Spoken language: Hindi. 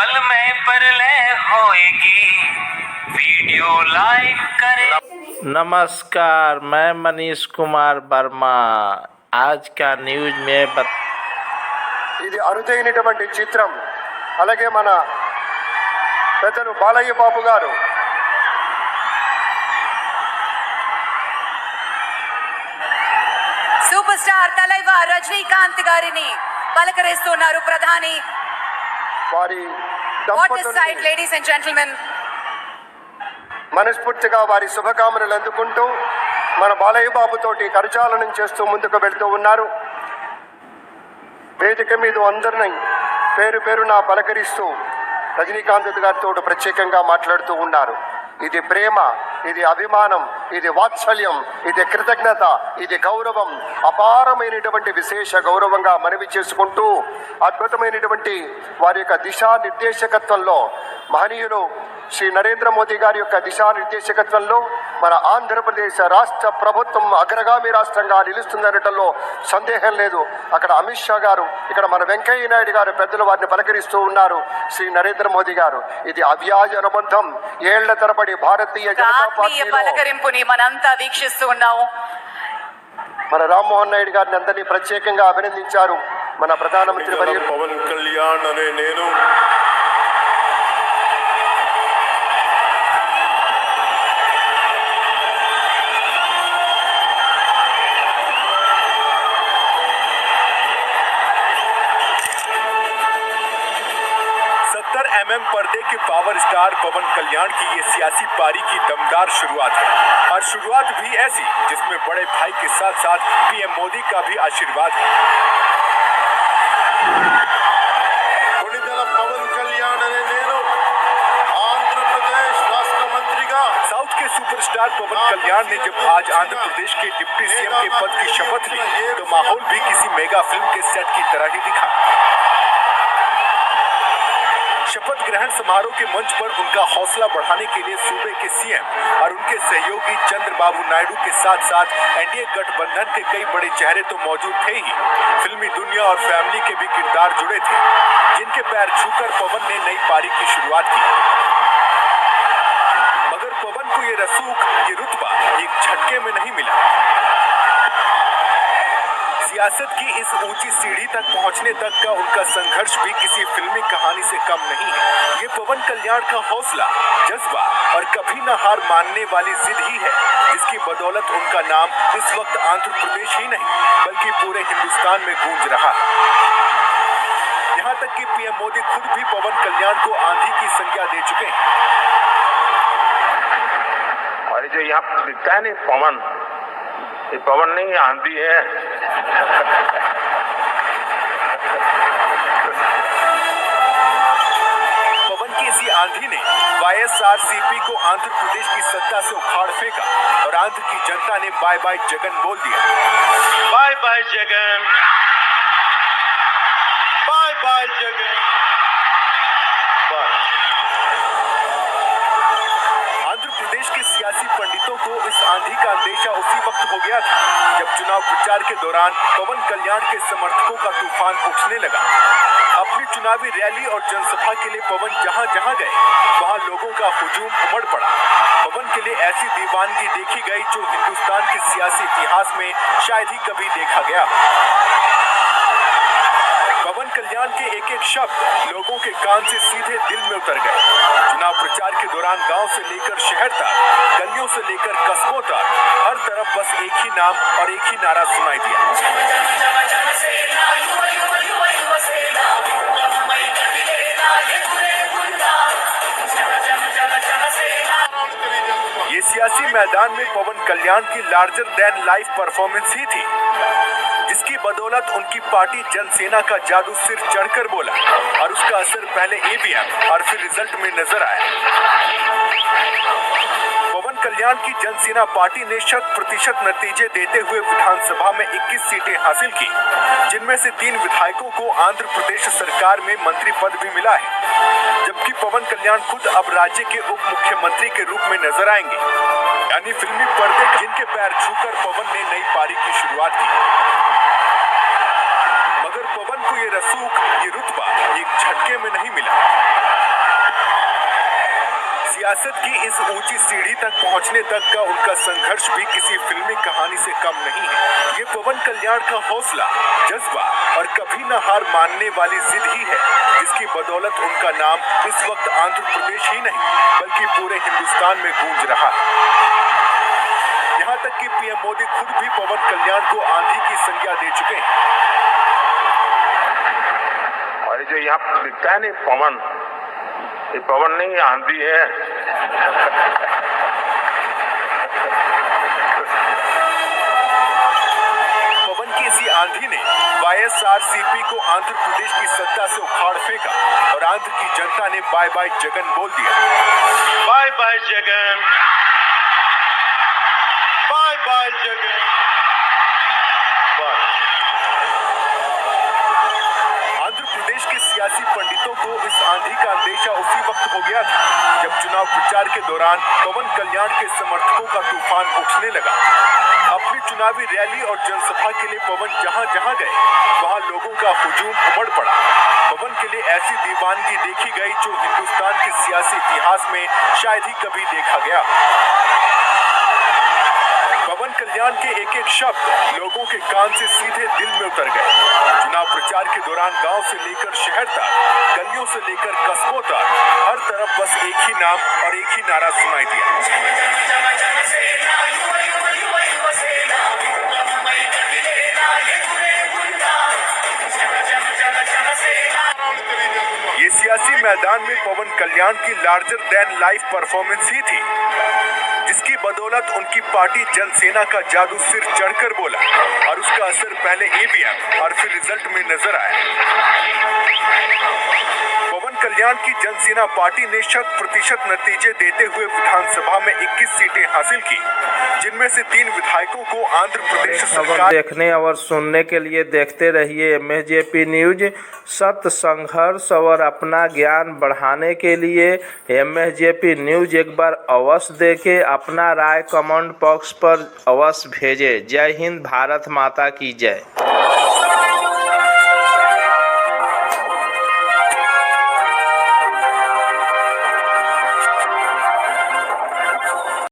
पल में परलय होएगी, वीडियो लाइक करें। नमस्कार, मैं मनीष कुमार वर्मा। आज का न्यूज में ఇది అరుదైనటువంటి చిత్రం. అలాగే మన పెద్దలు బాలయ్య బాబు గారు సూపర్ స్టార్ తలైవా రజనీకాంత్ గారిని పలకరిస్తున్నారు ప్రధాని. వారి వాట్ ఇస్ సైట్ దంపతుల్ని లేడీస్ అండ్ జెంటిల్మెన్. మనస్ఫూర్తిగా వారి శుభకామనలు అందుకుంటూ మన బాలయ్య బాబు తోటి కరచాలనం చేస్తూ ముందుకు వెళ్తూ ఉన్నారు. వేదిక మీద అందరినీ పేరు పేరున పలకరిస్తూ రజనీకాంత్ గారితో ప్రత్యేకంగా మాట్లాడుతూ ఉన్నారు. ఇది ప్రేమ, ఇది అభిమానం, ఇది వాత్సల్యం, ఇది కృతజ్ఞత, ఇది గౌరవం, అపారమైనటువంటి విశేష గౌరవంగా మనవి చేసుకుంటూ అద్భుతమైనటువంటి వారి యొక్క దిశానిర్దేశకత్వంలో మహనీయులు శ్రీ నరేంద్ర మోదీ గారి యొక్క దిశానిర్దేశకత్వంలో మన ఆంధ్రప్రదేశ్ రాష్ట్ర ప్రభుత్వం అగ్రగామి రాష్ట్రంగా నిలుస్తుందనటంలో సందేహం లేదు. అక్కడ అమిత్ షా గారు, ఇక్కడ మన వెంకయ్య నాయుడు గారు పెద్దలు వారిని పలకరిస్తూ ఉన్నారు. శ్రీ నరేంద్ర మోదీ గారు, ఇది అవ్యాజ అనుబంధం. ఏళ్ల తరబడి భారతీయ జనతా పార్టీలో పలకరింపుని మనంతా వీక్షిస్తూ ఉన్నాము. మన రామ్మోహన్ నాయుడు గారిని అందరినీ ప్రత్యేకంగా అభినందించారు. మన ప్రధానమంత్రి పవన్ కళ్యాణ్ అనే నేను पर्दे के पावर स्टार पवन कल्याण की ये सियासी पारी की दमदार शुरुआत है, और शुरुआत भी ऐसी जिसमें बड़े भाई के साथ साथ पीएम मोदी का भी आशीर्वाद है। पवन कल्याण ने आंध्र प्रदेश राष्ट्र मंत्री का साउथ के सुपरस्टार पवन कल्याण ने जब आज आंध्र प्रदेश के डिप्टी सीएम के पद की शपथ ली तो माहौल भी किसी मेगा फिल्म के सेट की तरह ही दिखा। शपथ ग्रहण समारोह के मंच पर उनका हौसला बढ़ाने के लिए सूबे के सीएम और उनके सहयोगी चंद्रबाबू नायडू के साथ साथ एनडीए गठबंधन के कई बड़े चेहरे तो मौजूद थे ही, फिल्मी दुनिया और फैमिली के भी किरदार जुड़े थे, जिनके पैर छूकर पवन ने नई पारी की शुरुआत की। मगर पवन को ये रसूख, ये रुतबा एक झटके में नहीं मिला। सियासत की इस ऊंची सीढ़ी तक पहुंचने तक का उनका संघर्ष भी किसी फिल्मी कहानी से कम नहीं है। ये पवन कल्याण का हौसला, जज्बा और कभी न हार मानने वाली जिद ही है, जिसकी बदौलत उनका नाम इस वक्त आंध्र प्रदेश ही नहीं बल्कि पूरे हिंदुस्तान में गूंज रहा है। यहाँ तक कि पीएम मोदी खुद भी पवन कल्याण को आंधी की संज्ञा दे चुके हैं। और जो यहाँ दिखता है नहीं पवन, ये पवन नहीं आंधी है। पवन की इसी आंधी ने वाईएसआरसीपी को आंध्र प्रदेश की सत्ता से उखाड़ फेंका और आंध्र की जनता ने बाय बाय जगन बोल दिया। Bye bye Jagan, bye bye Jagan. Andhra Pradesh के सियासी पंडितों को इस आंधी का अंदेशा उसी वक्त हो गया था जब चुनाव प्रचार के दौरान पवन कल्याण के समर्थकों का तूफान उठने लगा। अपनी चुनावी रैली और जनसभा के लिए पवन जहां जहां गए वहां लोगों का हुजूम उमड़ पड़ा। पवन के लिए ऐसी दीवानगी देखी गई जो हिंदुस्तान के सियासी इतिहास में शायद ही कभी देखा गया। पवन कल्याण के एक एक शब्द लोगों के कान से सीधे दिल में उतर गए। चुनाव प्रचार के दौरान गांव से लेकर शहर तक, गलियों से लेकर कस्बों तक, हर तरफ बस एक ही नाम और एक ही नारा सुनाई दिया। ये सियासी मैदान में पवन कल्याण की लार्जर देन लाइफ परफॉर्मेंस ही थी, जिसकी बदौलत उनकी पार्टी जनसेना का जादू सिर चढ़कर बोला और उसका असर पहले ईवीएम और फिर रिजल्ट में नजर आया। पवन कल्याण की जनसेना पार्टी ने 100% नतीजे देते हुए विधानसभा में 21 सीटें हासिल की, जिनमें से 3 विधायकों को आंध्र प्रदेश सरकार में मंत्री पद भी मिला है, जबकि पवन कल्याण खुद अब राज्य के उप मुख्यमंत्री के रूप में नजर आएंगे। यानी फिल्मी पर्दे जिनके पैर छूकर पवन ने नई पारी की शुरुआत की। मगर पवन को ये रसूख, ये रुतबा एक झटके में नहीं मिला। सियासत की इस ऊंची सीढ़ी तक पहुंचने तक का उनका संघर्ष भी किसी फिल्मी कहानी से कम नहीं है। ये पवन कल्याण का हौसला, जज्बा और कभी न हार मानने वाली जिद ही है जिसकी बदौलत उनका नाम इस वक्त आंध्र प्रदेश ही नहीं बल्कि पूरे हिंदुस्तान में गूंज रहा है। यहाँ तक कि पीएम मोदी खुद भी पवन कल्याण को आंधी की संज्ञा दे चुके हैं। और ये जो यहाँ दिखता है ना पवन, ये पवन नहीं आंधी है। पवन की इसी आंधी ने वाईएसआरसीपी को आंध्र प्रदेश की सत्ता से उखाड़ फेंका और आंध्र की जनता ने बाय बाय जगन बोल दिया। Bye bye Jagan, bye bye Jagan. Andhra Pradesh के सियासी पंडितों को इस आंधी का अंदेशा उसी वक्त हो गया था जब चुनाव प्रचार के दौरान पवन कल्याण के समर्थकों का तूफान उठने लगा। अपनी चुनावी रैली और जनसभा के लिए पवन जहां जहां गए वहां लोगों का हुजूम उमड़ पड़ा। पवन के लिए ऐसी दीवानगी देखी गई जो हिंदुस्तान के सियासी इतिहास में शायद ही कभी देखा गया। पवन कल्याण के एक एक शब्द लोगों के कान से सीधे दिल में उतर गए। चुनाव प्रचार के दौरान गांव से लेकर शहर तक, गलियों से लेकर कस्बों तक, हर तरफ बस एक ही नाम और एक ही नारा सुनाई दिया। ये सियासी मैदान में पवन कल्याण की लार्जर देन लाइफ परफॉर्मेंस ही थी जिसकी बदौलत उनकी पार्टी जनसेना का जादू सिर चढ़कर बोला और उसका असर पहले ईवीएम और फिर रिजल्ट में नजर आया। पवन कल्याण की जनसेना पार्टी ने 100% नतीजे देते हुए विधानसभा में 21 सीटें हासिल की, जिनमें से 3 विधायकों को आंध्र प्रदेश सरकार। देखने और सुनने के लिए देखते रहिए MSJP न्यूज। सत्य, संघर्ष और अपना ज्ञान बढ़ाने के लिए MSJP न्यूज एक बार अवश्य देखें। अपना राय कमेंट बॉक्स पर अवश्य भेजें। जय हिंद, भारत माता की जय।